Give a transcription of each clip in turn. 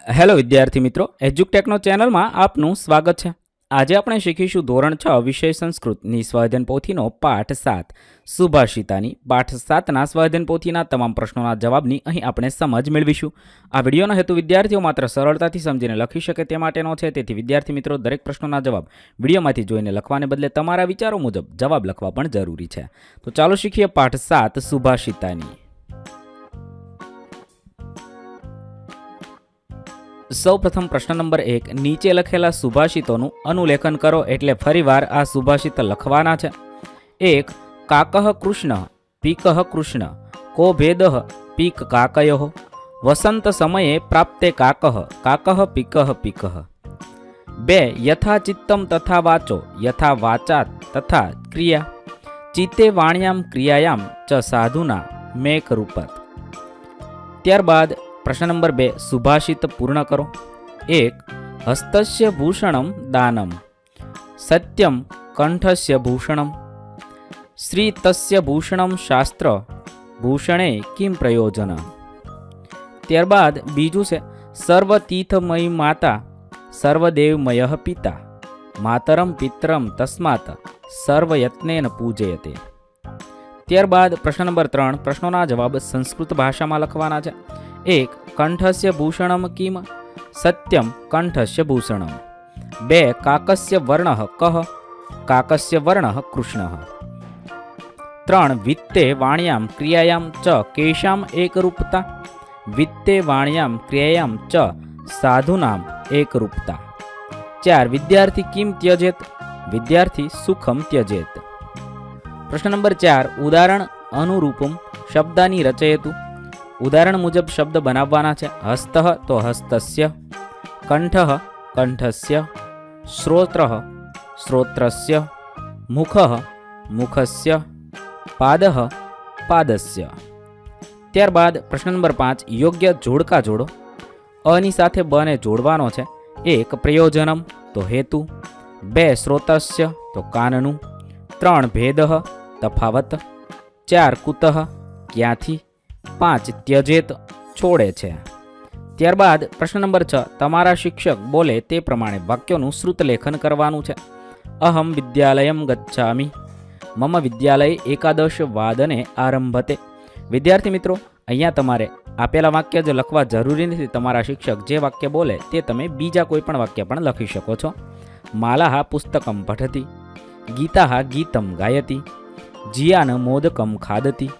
Hello વિદ્યાર્થી મિત્રો, એજ્યુકટેકનો ચેનલમાં આપનું સ્વાગત છે। આજે આપણે શીખીશું ધોરણ 6 વિષય સંસ્કૃતની સ્વાધ્યાયન પોથીનો પાઠ 7 સુભાષિતાની પાઠ 7ના સ્વાધ્યાયન પોથીના તમામ પ્રશ્નોના જવાબની અહીં આપણે સમજ મેળવીશું। આ વિડીયોનો હેતુ વિદ્યાર્થીઓ માત્ર સરળતાથી સમજીને લખી શકે તે માટેનો છે, તેથી વિદ્યાર્થી મિત્રો દરેક પ્રશ્નોના જવાબ વિડીયોમાંથી જોઈને લખવાને બદલે તમારા વિચારો મુજબ જવાબ લખવા પણ જરૂરી છે। તો ચાલો શીખીએ પાઠ 7 સુભાષિતાની। સૌ પ્રથમ પ્રશ્ન નંબર 1, નીચે લખેલા સુભાષિતોનું અનુલેખન કરો। એટલે ફરીવાર આ સુભાષિત લખવાના છે। 1, કાકઃ કૃષ્ણ પીકઃ કૃષ્ણ કો ભેદઃ પીક કાકયોઃ વસંત સમયે પ્રાપ્તે કાકઃ કાકઃ પીકઃ પીકઃ। 2, યથા ચિત્તમ તથા વાચો યથા વાચાત તથા ક્રિયા ચિત્તે વાણ્યામ ક્રિયાયામ ચ સાધુના મેક રૂપત। ત્યારબાદ પ્રશ્ન નંબર 2, સુભાષિત પૂર્ણ કરો। 1, હસ્તસ્ય ભૂષણમ દાનમ સત્યમ કંઠસ્ય ભૂષણમ શ્રી તસ્ય ભૂષણમ શાસ્ત્ર ભૂષણે કિમ પ્રયોજન। ત્યારબાદ બીજું છે, સર્વતીર્થમયી માતા સર્વદેવમય પિતા માતરમ પિતરમ તસ્માત સર્વયત્નેન પૂજયતે। ત્યારબાદ પ્રશ્ન નંબર 3, પ્રશ્નોના જવાબ સંસ્કૃત ભાષામાં લખવાના છે। 1, કંઠસ્ય ભૂષણમ કિમ સત્યમ કંઠસ્ય ભૂષણમ। 2, કાકસ્ય વર્ણઃ કઃ કાકસ્ય વર્ણઃ કૃષ્ણઃ। 3, વિત્તે વાણ્યામ ક્રિયાયામ ચ કેશામ એકરૂપતા વિત્તે વાણ્યામ ક્રિયાયામ ચ સાધુનામ એકરૂપતા। 4, વિદ્યાર્થી કિમ ત્યજેત વિદ્યાર્થી સુખમ ત્યજેત। પ્રશ્ન નંબર 4, ઉદાહરણ અનુરૂપમ શબ્દાની રચયતુ ઉદાહરણ મુજબ શબ્દ બનાવવાના છે। હસ્તઃ તો હસ્તસ્ય કંઠઃ કંઠસ્ય શ્રોત્રઃ શ્રોત્રસ્ય મુખઃ મુખસ્ય પાદઃ પાદસ્ય। ત્યારબાદ પ્રશ્ન નંબર 5, યોગ્ય જોડકા જોડો। અની સાથે બને જોડવાનો છે। 1, પ્રયોજનમ તો હેતુ 2, શ્રોતસ્ય તો કાનનું 3, ભેદઃ તફાવત 4, કુતઃ ક્યાંથી 5, ત્યજેત છોડે છે। ત્યારબાદ પ્રશ્ન નંબર 6, તમારા શિક્ષક બોલે તે પ્રમાણે વાક્યોનું શ્રુતલેખન કરવાનું છે। અહમ વિદ્યાલયમ ગચ્છામિ મમ વિદ્યાલય એકાદશ વાદને આરંભતે। વિદ્યાર્થી મિત્રો, અહીંયા તમારે આપેલા વાક્ય જ લખવા જરૂરી નથી। તમારા શિક્ષક જે વાક્ય બોલે તે તમે બીજા કોઈ પણ વાક્ય પણ લખી શકો છો। માલાહ પુસ્તકમ પઠતી ગીતાહ ગીતમ ગાયતી જીયાન મોદકમ ખાદતી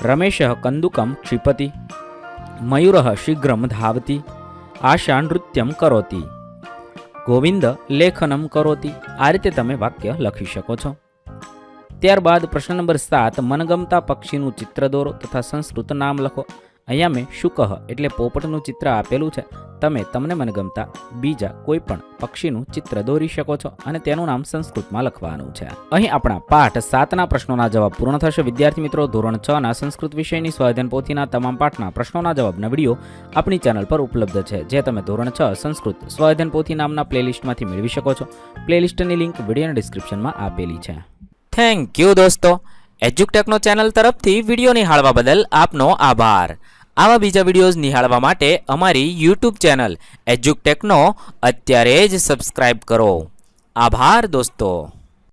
રમેશઃ કંદુકમ ક્ષિપતિ મયુરઃ શીઘ્રમ ધાવતી આશા નૃત્યમ કરોતી ગોવિંદ લેખનમ કરોતી। આ રીતે તમે વાક્ય લખી શકો છો। ત્યારબાદ પ્રશ્ન નંબર 7, મનગમતા પક્ષીનું ચિત્ર દોરો તથા સંસ્કૃત નામ લખો। અહીંયા મેં શુકઃ એટલે પોપટનું ચિત્ર આપેલું છે। તમે તમને મનગમતા બીજા કોઈ પણ પક્ષીનું ચિત્ર દોરી શકો છો અને તેનું નામ સંસ્કૃતમાં લખવાનું છે। અહીં આપણા પાઠ 7ના પ્રશ્નોના જવાબ પૂર્ણ થશે। વિદ્યાર્થી મિત્રો, ધોરણ 6ના સંસ્કૃત વિષયની સ્વાધ્યાયન પોથીના તમામ પાઠના પ્રશ્નોના જવાબના વિડીયો આપણી ચેનલ પર ઉપલબ્ધ છે, જે તમે ધોરણ 6 સંસ્કૃત સ્વાધ્યાયન પોથી નામના પ્લેલિસ્ટમાંથી મેળવી શકો છો। પ્લેલિસ્ટની લિંક વિડીયોના ડિસ્ક્રિપ્શનમાં આપેલી છે। થેન્ક યુ દોસ્તો। એજ્યુકટેકનો ચેનલ તરફથી વિડીયો નિહાળવા બદલ આપનો આભાર। આવા બીજા વિડીયોઝ નિહાળવા માટે અમારી યુટ્યુબ ચેનલ એજ્યુકટેકનો અત્યારે જ સબસ્ક્રાઇબ કરો। આભાર દોસ્તો।